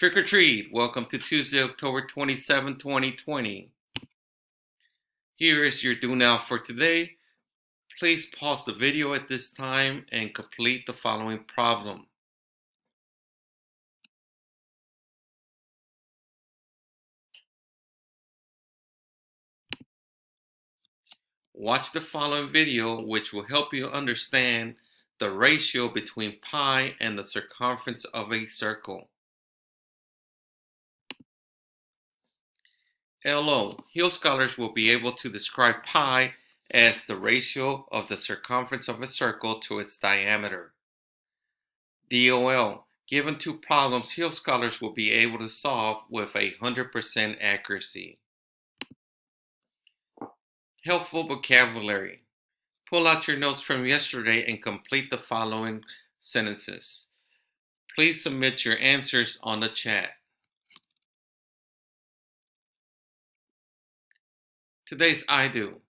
Trick or treat! Welcome to Tuesday, October 27, 2020. Here is your do now for today. Please pause the video at this time and complete the following problem. Watch the following video, which will help you understand the ratio between pi and the circumference of a circle. LO, Hill scholars will be able to describe pi as the ratio of the circumference of a circle to its diameter. DOL, given two problems, Hill scholars will be able to solve with 100% accuracy. Helpful vocabulary. Pull out your notes from yesterday and complete the following sentences. Please submit your answers on the chat. Today's I do.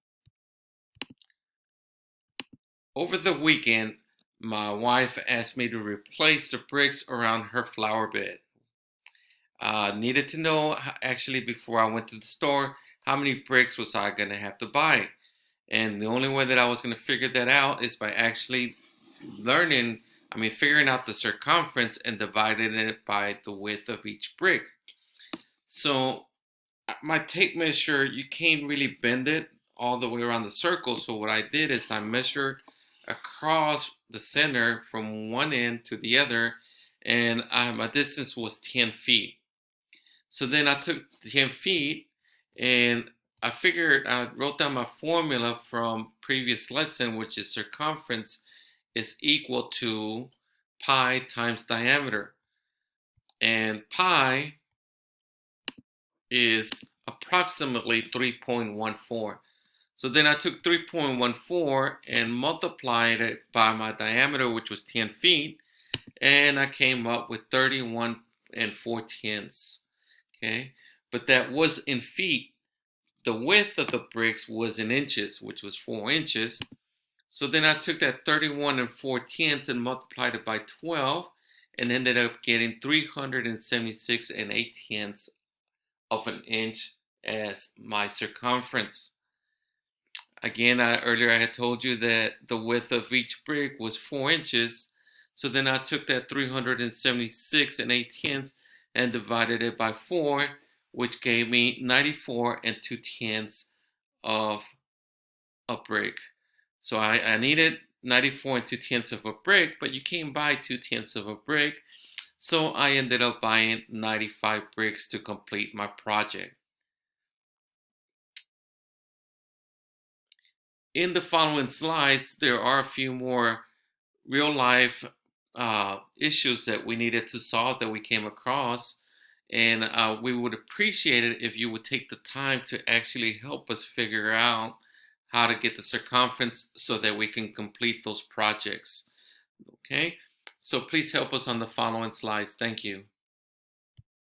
Over the weekend, my wife asked me to replace the bricks around her flower bed. Needed to know, actually, before I went to the store, how many bricks was I going to have to buy. And the only way that I was going to figure that out is by actually figuring out the circumference and dividing it by the width of each brick. So my tape measure, you can't really bend it all the way around the circle. So what I did is I measured across the center from one end to the other, and my distance was 10 feet. So then I took 10 feet and I wrote down my formula from previous lesson, which is circumference is equal to pi times diameter. And pi is approximately 3.14. So then I took 3.14 and multiplied it by my diameter, which was 10 feet, and I came up with 31 4/10. Okay, but that was in feet. The width of the bricks was in inches, which was 4 inches. So then I took that 31 4/10 and multiplied it by 12 and ended up getting 376 8/10 of an inch as my circumference. Again, earlier I had told you that the width of each brick was 4 inches. So then I took that 376 8/10 and divided it by 4, which gave me 94 2/10 of a brick. So I needed 94 2/10 of a brick, but you can't buy 2/10 of a brick. So I ended up buying 95 bricks to complete my project. In the following slides, there are a few more real life issues that we needed to solve that we came across. And we would appreciate it if you would take the time to actually help us figure out how to get the circumference so that we can complete those projects. Okay, so please help us on the following slides. Thank you.